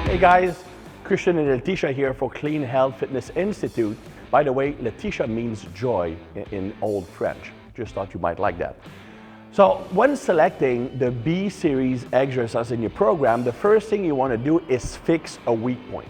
Hey guys, Christian and Letitia here for Clean Health Fitness Institute. By the way, Letitia means joy in Old French. Just thought you might like that. So when selecting the B series exercise in your program, the first thing you want to do is fix a weak point.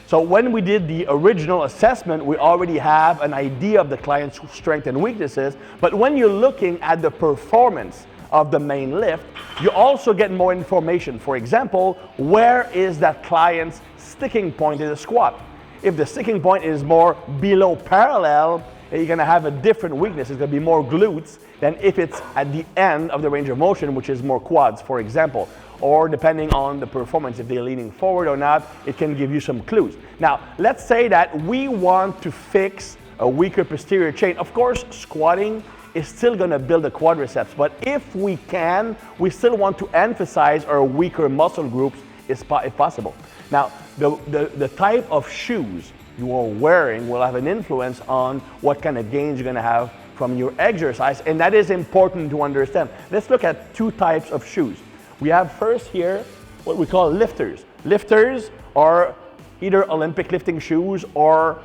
So when we did the original assessment, we already have an idea of the client's strengths and weaknesses, but when you're looking at the performance of the main lift, you also get more information. For example, where is that client's sticking point in the squat? If the sticking point is more below parallel, you're gonna have a different weakness. It's gonna be more glutes than if it's at the end of the range of motion, which is more quads, for example. Or depending on the performance, if they're leaning forward or not, it can give you some clues. Now, let's say that we want to fix a weaker posterior chain. Of course, squatting is still going to build the quadriceps, but if we can, we still want to emphasize our weaker muscle groups if possible. Now, the type of shoes you are wearing will have an influence on what kind of gains you're going to have from your exercise, and that is important to understand. Let's look at two types of shoes. We have first here what we call lifters. Lifters are either Olympic lifting shoes or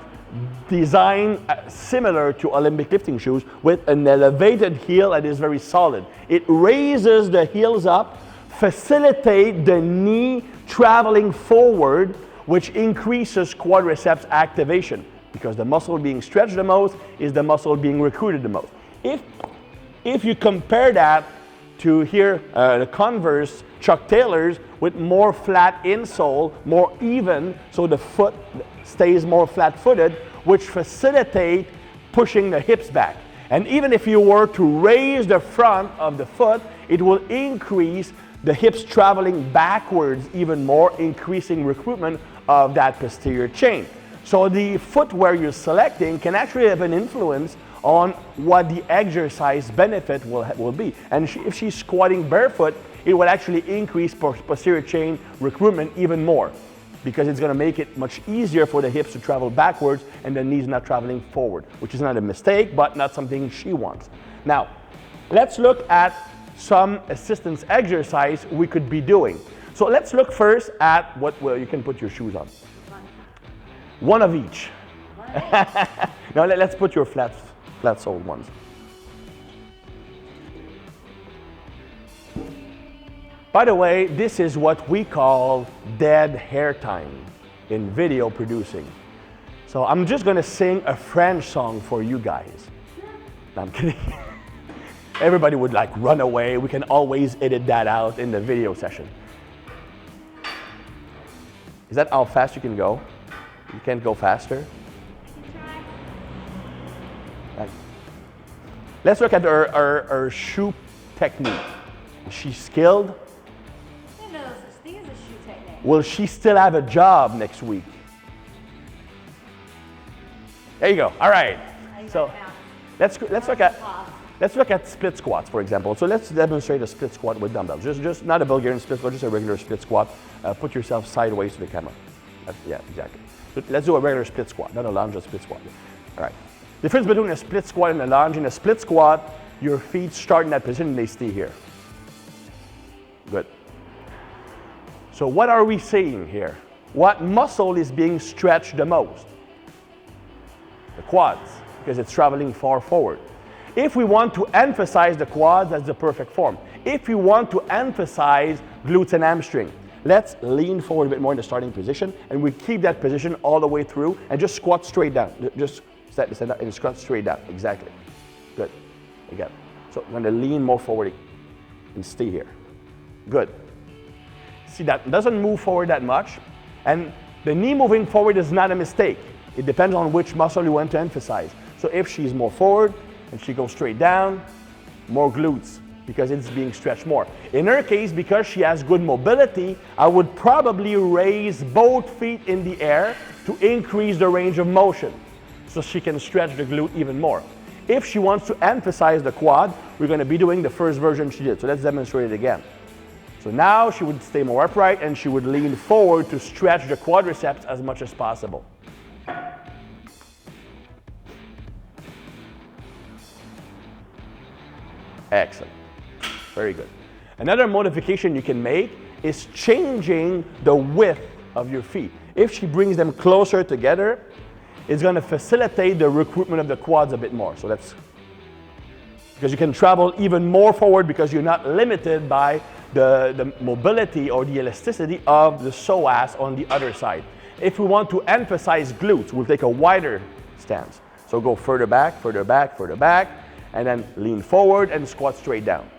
designed similar to Olympic lifting shoes with an elevated heel that is very solid. It raises the heels up, facilitate the knee traveling forward, which increases quadriceps activation because the muscle being stretched the most is the muscle being recruited the most. If you compare that to here, the Converse Chuck Taylors with more flat insole, more even, so the foot stays more flat-footed, which facilitate pushing the hips back. And even if you were to raise the front of the foot, it will increase the hips traveling backwards even more, increasing recruitment of that posterior chain. So the footwear you're selecting can actually have an influence on what the exercise benefit will be. And if she's squatting barefoot, it will actually increase posterior chain recruitment even more because it's gonna make it much easier for the hips to travel backwards and the knees not traveling forward, which is not a mistake, but not something she wants. Now, let's look at some assistance exercise we could be doing. So let's look first at well, you can put your shoes on. One of each. Now let's put your flat-soled ones. By the way, this is what we call dead hair time in video producing. So I'm just gonna sing a French song for you guys. No, I'm kidding. Everybody would like run away. We can always edit that out in the video session. Is that how fast you can go? You can't go faster? Let's look at her shoe technique. Is she skilled? Who knows such thing as a shoe technique? Will she still have a job next week? There you go. All right. So let's look at split squats, for example. So let's demonstrate a split squat with dumbbells. Just not a Bulgarian split squat, just a regular split squat. Put yourself sideways to the camera. Yeah, exactly. So let's do a regular split squat, not a lunge, a split squat. All right. The difference between a split squat and a lunge: in a split squat, your feet start in that position and they stay here. Good. So what are we saying here? What muscle is being stretched the most? The quads, because it's traveling far forward. If we want to emphasize the quads, that's the perfect form. If we want to emphasize glutes and hamstring, let's lean forward a bit more in the starting position, and we keep that position all the way through, and just squat straight down. Just stand up and squat straight down. Exactly. Good. Again. So I'm going to lean more forward and stay here. Good. See, that doesn't move forward that much, and the knee moving forward is not a mistake. It depends on which muscle you want to emphasize. So if she's more forward and she goes straight down, more glutes, because it's being stretched more. In her case, because she has good mobility, I would probably raise both feet in the air to increase the range of motion so she can stretch the glute even more. If she wants to emphasize the quad, we're going to be doing the first version she did. So let's demonstrate it again. So now she would stay more upright and she would lean forward to stretch the quadriceps as much as possible. Excellent. Very good. Another modification you can make is changing the width of your feet. If she brings them closer together, it's going to facilitate the recruitment of the quads a bit more. So that's because you can travel even more forward because you're not limited by the mobility or the elasticity of the psoas on the other side. If we want to emphasize glutes, we'll take a wider stance. So go further back, further back, further back, and then lean forward and squat straight down.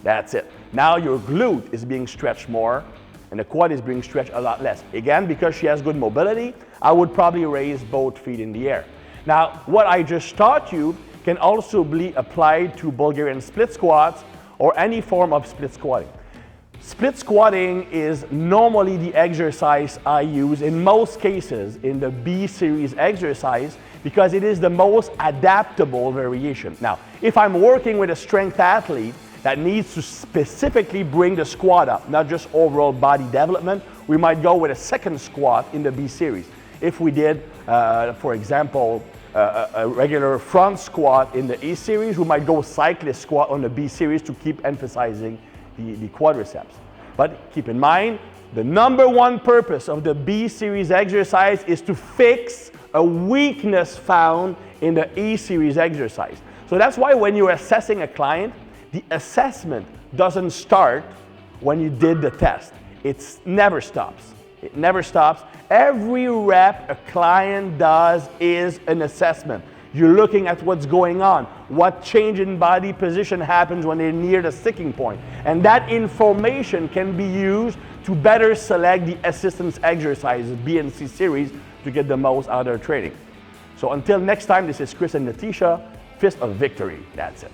That's it. Now your glute is being stretched more and the quad is being stretched a lot less. Again, because she has good mobility, I would probably raise both feet in the air. Now, what I just taught you can also be applied to Bulgarian split squats or any form of split squatting. Split squatting is normally the exercise I use in most cases in the B series exercise because it is the most adaptable variation. Now, if I'm working with a strength athlete that needs to specifically bring the squat up, not just overall body development, we might go with a second squat in the B series. If we did, for example, a regular front squat in the A series, we might go cyclist squat on the B series to keep emphasizing the quadriceps. But keep in mind, the number one purpose of the B series exercise is to fix a weakness found in the A series exercise. So that's why when you're assessing a client, the assessment doesn't start when you did the test. It never stops. It never stops. Every rep a client does is an assessment. You're looking at what's going on, what change in body position happens when they're near the sticking point. And that information can be used to better select the assistance exercises, B and C series, to get the most out of their training. So until next time, this is Chris and Letitia, Fist of Victory. That's it.